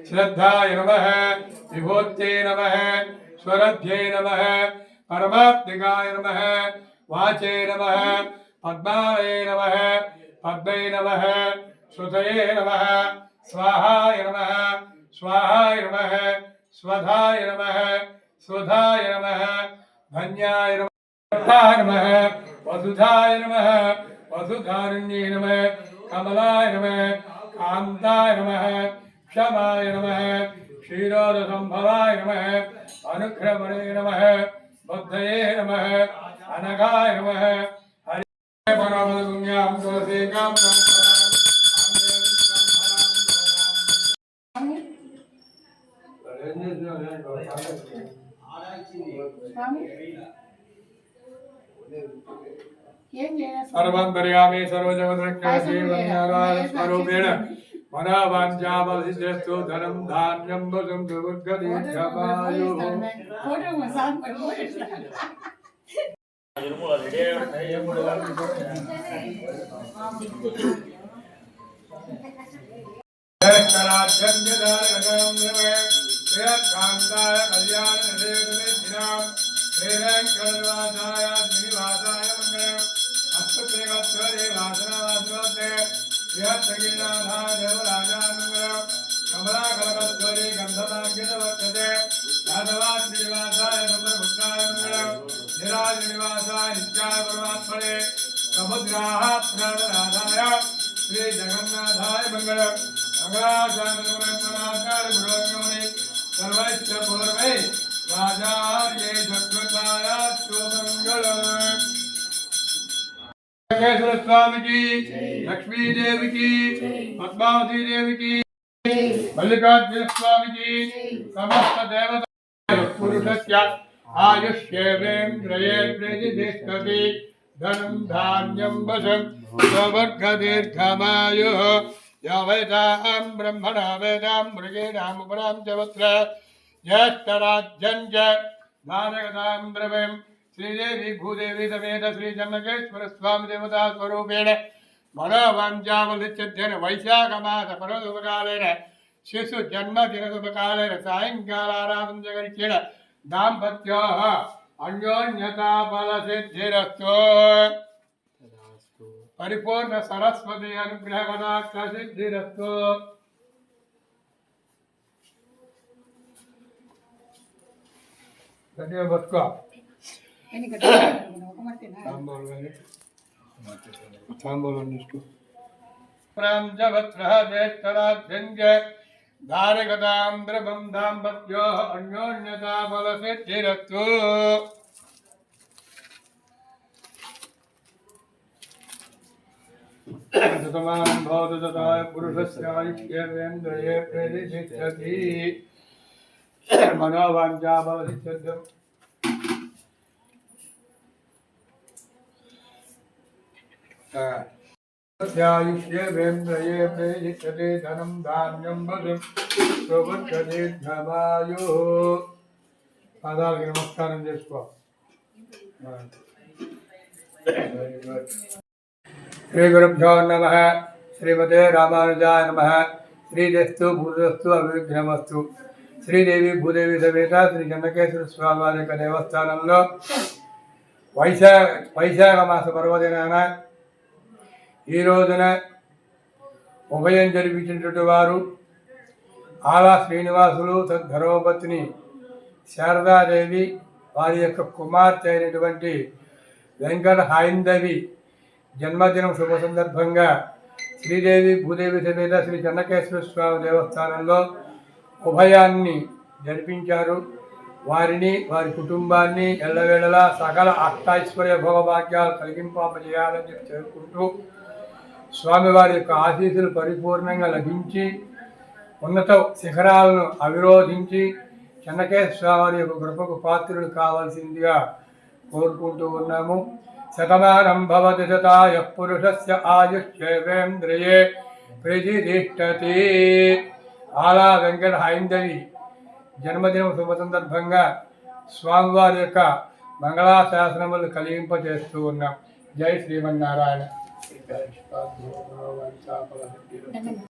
श्रद्धाय नमः विभूत्यै नमः स्वरध्यै नमः परमात्मिकाय नमः वाचे नमः पद्माय नमः पद्मै नमः श्रुतये नमः स्वाहाय नमः स्वाहाय नमः स्वधाय नमः स्वधाय नमः धन्याय नमः वसुधाय नमः वसुधारण्ये नमः कमलाय नमः कान्ताय नमः क्षमाय नमः क्षीरोदसंभवाय नमः अनुग्रहमणे नमः बुद्धये नमः अनघाय नमः हरे परमपुण्यां तुलसीकां सर्वं दर्यामि सर्वजगद्रक्षारूपेण मनोवाञ्छाफलसिद्धिस्तु धनं धान्यं वसं सुवर्गदीर्घमायुः श्री जगन्नाथाय मंगलम सर्वैश्च पूर्वै राजार्ये शत्रुतायास्तु मंगलम। स्वामी की, लक्ष्मी देवी की, पद्मावती देवी की, मल्लिकार्जुन स्वामी की, समस्त देवता पुरुषस्य आयुष्येवेन्द्रिये प्रतिष्ठति धनं धान्यं वशं स्ववर्गदीर्घमायुः यो वेदां ब्रह्मणा वेदां मृगेणाम् उपरां च वत्र ज्येष्ठराज्यं च नारगतां द्रव्यं श्रीदेवी भूदेवी समेत श्रीजनकेश्वर स्वामी देवता स्वरूपेण मनोवाञ्छाफलसिद्ध्येन वैशाखमास परशुभकालेन शिशु जन्मदिनशुभकालेन सायङ्कालाराधनं च करिष्येण दाम्पत्योः अन्योन्यता फलसिद्धिरस्तु परिपूर्ण सरस्वती अनुग्रह कटाक्ष सिद्धिरस्तु। बच्चों धारगतां द्रवं दाम्पत्योः अन्योन्यता फलसिद्धिरस्तु। शतमानं भवतु तथा पुरुषस्य आयुष्येवेन्द्रिये प्रतिष्ठति मनोवाञ्छाफलसिद्धिर्यं आयुष्येवेन्द्रिये प्रतिष्ठति धनं धान्यं वशं सुवर्गदीर्घमायुः। पादाలకు నమస్కారం చేసుకో। श्री गुरुभ्यो नमः। श्रीमते रामानुजाय नमः। श्रीदेस्तु भूतस्तु अभिविघ्नमस्तु। श्रीदेवी भूदेवी समेत श्री जनकेश्वर स्वामी वाరి యొక్క దేవస్థానంలో వైశాఖ మాస పర్వదినాన ఈ రోజున ఉభయం జరిపించినటువంటి వారు ఆలా శ్రీనివాసులు తద్ధర్మపత్ని శారదాదేవి వారి యొక్క కుమార్తె అయినటువంటి వెంకట హైందవి జన్మదినం శుభ సందర్భంగా శ్రీదేవి భూదేవి సమేత శ్రీ చెన్నకేశ్వర స్వామి దేవస్థానంలో ఉభయాన్ని జరిపించారు। వారిని వారి కుటుంబాన్ని ఎల్లవేళలా సకల అష్టైశ్వర్య భోగభాగ్యాలు కలిగింపజేయాలని చెప్పి చేరుకుంటూ స్వామివారి యొక్క ఆశీస్సులు పరిపూర్ణంగా లభించి ఉన్నత శిఖరాలను అవిరోధించి చెన్నకేశ్వర స్వామి యొక్క కృపకు పాత్రులు కావాల్సిందిగా కోరుకుంటూ ఉన్నాము। శతమానం భవతి శతాయః పురుషస్య ఆయుష్యేవేంద్రియే ప్రతిష్ఠతి। ఆలా వెంకట హైందవి జన్మదినం శుభ సందర్భంగా స్వామివారి యొక్క మంగళాశాసనములు కలిగింపజేస్తూ ఉన్నాం। జై శ్రీమన్నారాయణ.